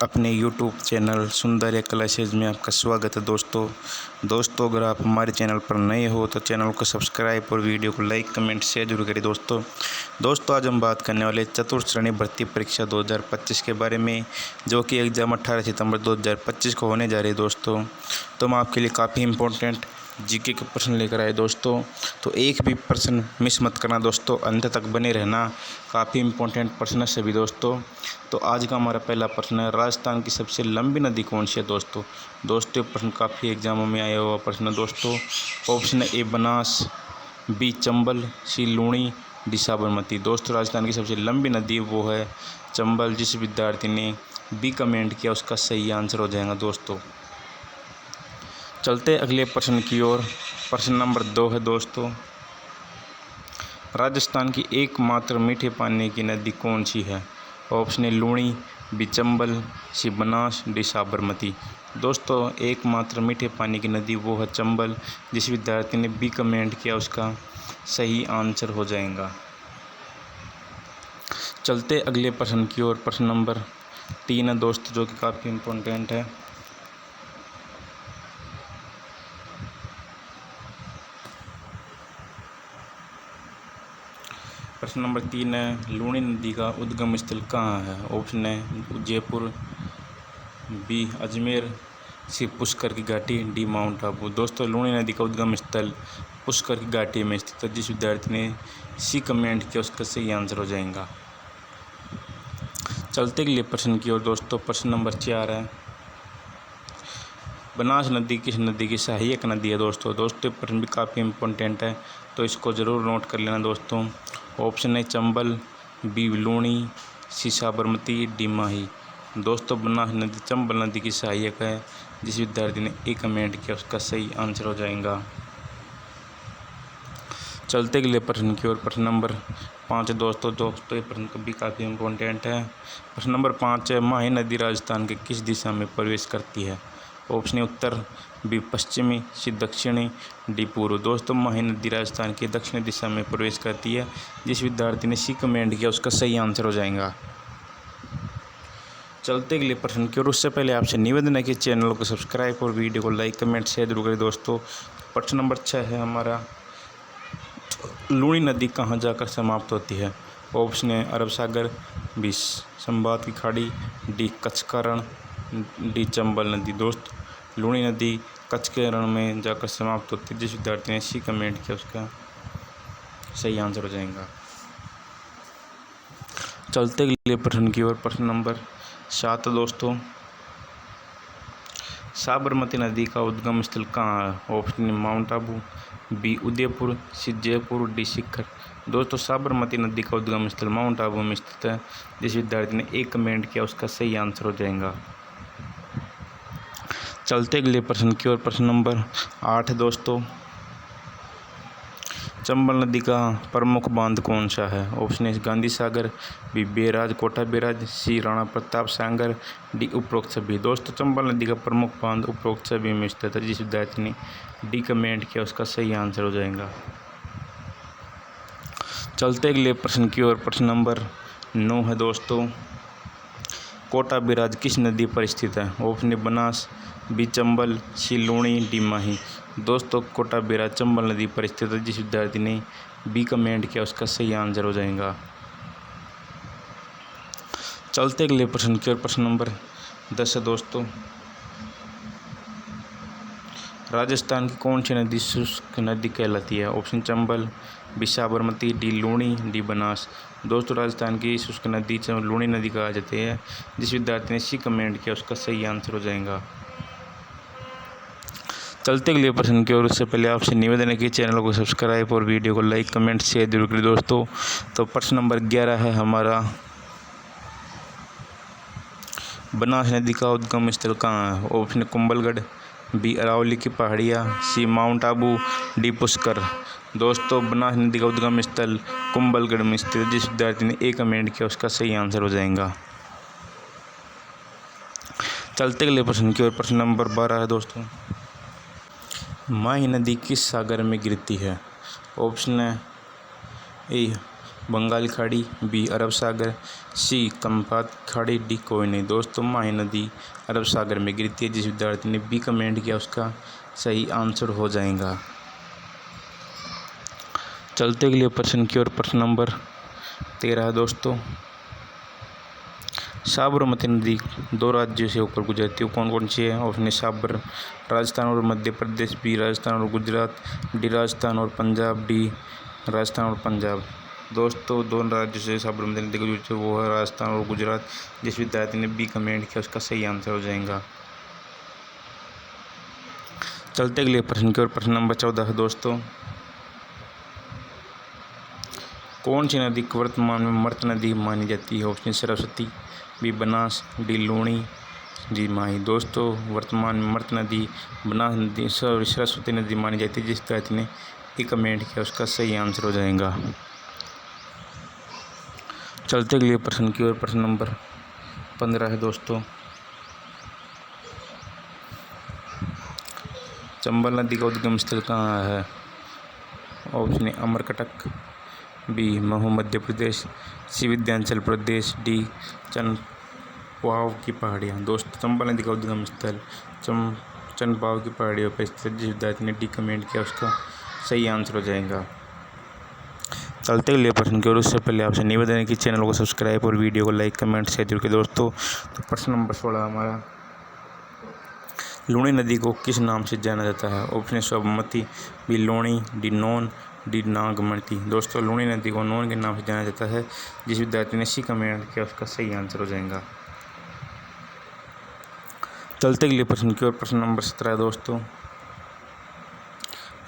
अपने YouTube channel सुंदर classes में आपका स्वागत है दोस्तों अगर आप हमारे चैनल पर नए हो तो चैनल को सब्सक्राइब और वीडियो को लाइक कमेंट शेयर जरूर करें दोस्तों आज हम बात करने वाले चतुर्थ श्रेणी भर्ती परीक्षा 2025 के बारे में, जो कि एग्ज़ाम 18 सितंबर 2025 को होने जा रही है दोस्तों। तो हम आपके लिए काफ़ी इम्पोर्टेंट जीके के प्रश्न लेकर आए दोस्तों, तो एक भी प्रश्न मिस मत करना दोस्तों, अंत तक बने रहना। काफ़ी इम्पोर्टेंट प्रश्न है सभी दोस्तों। तो आज का हमारा पहला प्रश्न है, राजस्थान की सबसे लंबी नदी कौन सी है दोस्तों। ये प्रश्न काफ़ी एग्जामों में आया हुआ प्रश्न है दोस्तों। Option A Banas, B Chambal, C Luni, D Sabarmati. दोस्तों राजस्थान की सबसे लंबी नदी वो है चंबल। जिस विद्यार्थी ने बी कमेंट किया उसका सही आंसर हो जाएगा दोस्तों। चलते अगले प्रश्न की ओर। प्रश्न नंबर 2 है दोस्तों, राजस्थान की एकमात्र मीठे पानी की नदी कौन सी है। Option A Luni, B Chambal, C Banas, D Sabarmati. दोस्तों एकमात्र मीठे पानी की नदी वो है चंबल। जिस विद्यार्थी ने बी कमेंट किया उसका सही आंसर हो जाएगा। चलते अगले प्रश्न की ओर। प्रश्न नंबर 3 है दोस्तों, जो कि काफ़ी इम्पोर्टेंट है। प्रश्न नंबर 3 है, लूणी नदी का उद्गम स्थल कहाँ है। ऑप्शन है जयपुर, बी अजमेर, सी पुष्कर की घाटी, डी माउंट आबू। दोस्तों लूणी नदी का उद्गम स्थल पुष्कर की घाटी में स्थित है। जिस विद्यार्थी ने सी कमेंट किया उसका सही आंसर हो जाएगा। चलते अगले प्रश्न की ओर दोस्तों। प्रश्न नंबर 4 है, बनास नदी किस नदी की सहायक नदी है दोस्तों। प्रश्न भी काफ़ी इम्पोर्टेंट है, तो इसको ज़रूर नोट कर लेना दोस्तों। ऑप्शन है चंबल, बी लूणी, सी साबरमती, डी माही। दोस्तों बनास नदी चंबल नदी की सहायक है। जिस विद्यार्थी ने ए कमेंट किया उसका सही आंसर हो जाएगा। चलते अगले प्रश्न की ओर। प्रश्न नंबर 5 दोस्तों ये प्रश्न भी काफ़ी इम्पोर्टेंट है। प्रश्न नंबर 5 है, माही नदी राजस्थान के किस दिशा में प्रवेश करती है। ऑप्शन ए उत्तर, बी पश्चिमी, सी दक्षिणी, डी पूर्व। दोस्तों माही नदी राजस्थान की दक्षिणी दिशा में प्रवेश करती है। जिस विद्यार्थी ने सी कमेंट किया उसका सही आंसर हो जाएगा। चलते अगले प्रश्न की ओर। उससे पहले आपसे निवेदन है कि चैनल को सब्सक्राइब और वीडियो को लाइक कमेंट शेयर जरूर करें दोस्तों। प्रश्न नंबर 6 है हमारा, लूणी नदी कहाँ जाकर समाप्त होती है। ऑप्शन है अरब सागर, बी संबात की खाड़ी, डी कच्छ का रण, डी चंबल नदी। दोस्त लूणी नदी कच्छ के रण में जाकर समाप्त होती है। जिस विद्यार्थी ने सी कमेंट किया उसका सही आंसर हो जाएगा। चलते अगले प्रश्न की ओर। प्रश्न नंबर 7 दोस्तों, साबरमती नदी का उद्गम स्थल कहाँ है। Option mount Abu, B Udaipur, C Jaipur, D शिखर। दोस्तों साबरमती नदी का उद्गम स्थल माउंट आबू में स्थित है। जिस विद्यार्थी ने एक कमेंट किया उसका सही आंसर हो जाएगा। चलते अगले प्रश्न की ओर। प्रश्न नंबर 8 दोस्तों, चंबल नदी का प्रमुख बांध कौन सा है। Option A Gandhi Sagar, B barrage Kota barrage, C Rana Pratap Sagar, D उपरोक्त सभी। दोस्तों चंबल नदी का प्रमुख बांध उपरोक्त सभी में स्थित है। जिस विद्यार्थी ने डी कमेंट किया उसका सही आंसर हो जाएगा। चलते अगले प्रश्न की ओर। प्रश्न नंबर 9 है दोस्तों, कोटा बैराज किस नदी पर स्थित है। Option A Banas, B Chambal, C Luni, D Mahi. दोस्तों कोटा बैराज चंबल नदी पर स्थित है। जिस विद्यार्थी ने बी कमेंट किया उसका सही आंसर हो जाएगा। चलते अगले प्रश्न की ओर। प्रश्न नंबर 10 है दोस्तों, राजस्थान की कौन सी नदी शुष्क नदी कहलाती है। Option Chambal, B Sabarmati, D Luni, D Banas. दोस्तों राजस्थान की शुष्क नदी लूणी नदी कहा जाती है। जिस विद्यार्थी ने सी कमेंट किया उसका सही आंसर हो जाएगा। चलते अगले प्रश्न की ओर। उससे पहले आपसे निवेदन है कि चैनल को सब्सक्राइब और वीडियो को लाइक कमेंट शेयर जरूर करें दोस्तों। तो प्रश्न नंबर 11 है हमारा, बनास नदी का उद्गम स्थल कहाँ है। ऑप्शन कुंभलगढ़, बी अरावली की पहाड़ियाँ, सी माउंट आबू, डी पुष्कर। दोस्तों बनास नदी का उद्गम स्थल कुंभलगढ़ में स्थित है। जिस विद्यार्थी ने ए कमेंट किया उसका सही आंसर हो जाएगा। चलते अगले प्रश्न की ओर। प्रश्न नंबर 12 है दोस्तों, माही नदी किस सागर में गिरती है। ऑप्शन है ए बंगाल खाड़ी, बी अरब सागर, सी कंपात खाड़ी, डी कोई नहीं। दोस्तों माही नदी अरब सागर में गिरती है। जिस विद्यार्थी ने बी कमेंट किया उसका सही आंसर हो जाएगा। चलते अगले प्रश्न की ओर। प्रश्न नंबर 13 दोस्तों, साबरमती नदी 2 राज्यों से होकर गुजरती है, कौन कौन सी है? ऑप्शन ए साबर राजस्थान और मध्य प्रदेश, बी राजस्थान और गुजरात, डी राजस्थान और पंजाब, डी राजस्थान और पंजाब। दोस्तों 2 राज्यों से साबरमती नदी गुजरती है वो है राजस्थान और गुजरात। जिस विद्यार्थी ने बी कमेंट किया उसका सही आंसर हो जाएगा। चलते अगले प्रश्न की ओर। प्रश्न नंबर 14 दोस्तों, कौन सी नदी वर्तमान में मृत नदी मानी जाती है? Option Saraswati, B Banas, D Luni, जी माही। दोस्तों वर्तमान में मृत नदी बनास नदी सरस्वती नदी मानी जाती है। जिस विद्यार्थी ने ई कमेंट किया उसका सही आंसर हो जाएगा। चलते अगले प्रश्न की ओर। प्रश्न नंबर 15 है दोस्तों, चंबल नदी का उद्गम स्थल कहाँ है? Option A Amarkantak, B Mhow Madhya Pradesh, C Vindhyachal Pradesh, D चंपाव की पहाड़ियाँ। दोस्तों चंबल नदी का उद्गम स्थल चंपाव की पहाड़ियों पर स्थित। जिस विद्यार्थी ने डी कमेंट किया उसका सही आंसर हो जाएगा। चलते अगले प्रश्न की ओर। उससे पहले आपसे निवेदन है कि चैनल को सब्सक्राइब और वीडियो को लाइक कमेंट शेयर जरूर करें दोस्तों। तो प्रश्न नंबर 16 हमारा, लूणी नदी को किस नाम से जाना जाता है? Option Sabarmati, B Luni, D नोन, डी नागमती। दोस्तों लूणी नदी को नोन के नाम से जाना जाता है। जिस विद्यार्थी ने सी कमेंट किया उसका सही आंसर हो जाएगा। चलते अगले प्रश्न की ओर। प्रश्न नंबर 17 दोस्तों,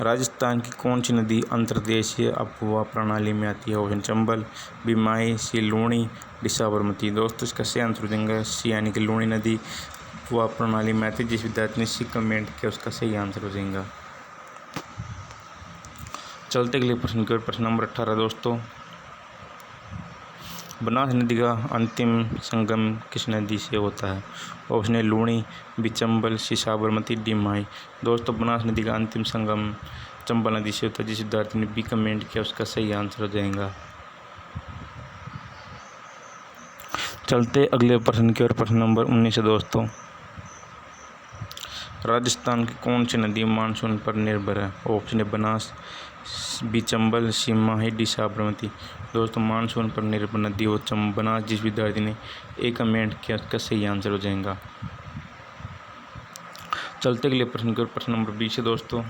राजस्थान की कौन सी नदी अंतर्देशीय अपवाह प्रणाली में आती है? ऑप्शन चंबल, बी माही, सी लूणी, डी साबरमती। दोस्तों इसका सही आंसर हो जाएगा सी यानी कि लूणी नदी अपवाह प्रणाली में आती है। जिस विद्यार्थी ने सी कमेंट किया उसका सही आंसर हो जाएगा। चलते अगले प्रश्न की ओर। प्रश्न नंबर 18 दोस्तों, बनास नदी का अंतिम संगम किस नदी से होता है? Option A Luni, B Chambal, C Sabarmati, D Mahi. दोस्तों बनास नदी का अंतिम संगम चंबल नदी से होता है। जिस विद्यार्थी ने बी कमेंट किया उसका सही आंसर हो जाएगा। चलते अगले प्रश्न की ओर। प्रश्न नंबर 19 दोस्तों, राजस्थान की कौन सी नदी मानसून पर निर्भर है? Option A Banas, B Chambal, C Mahi, D Sabarmati. दोस्तों मानसून पर निर्भर नदी वो बनास। जिस विद्यार्थी ने ए कमेंट किया उसका सही आंसर हो जाएगा। चलते अगले प्रश्न की ओर। प्रश्न नंबर 20 दोस्तों,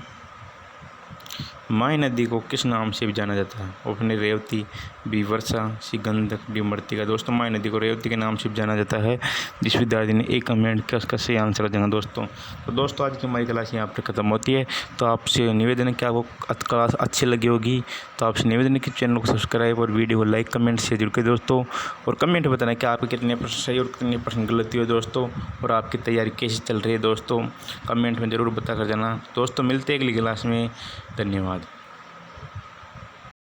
माही नदी को किस नाम से भी जाना जाता है? ऑप्शन ए रेवती, बी वर्षा, सी गंडक, डी मृत्तिका। दोस्तों माही नदी को रेवती के नाम से भी जाना जाता है। जिस विद्यार्थी ने एक कमेंट किया उसका सही आंसर हो जाएगा दोस्तों। तो दोस्तों आज की हमारी क्लास यहाँ पर खत्म होती है। तो आपसे निवेदन है कि आपको क्लास अच्छी लगी होगी तो आपसे निवेदन है कि चैनल को सब्सक्राइब और वीडियो को लाइक कमेंट शेयर जरूर करें दोस्तों। और कमेंट बताना कि आपके कितने प्रश्न सही और कितने प्रश्न गलती हो दोस्तों, और आपकी तैयारी कैसी चल रही है दोस्तों, कमेंट में ज़रूर बता कर जाना दोस्तों। मिलते हैं अगली क्लास में। धन्यवाद।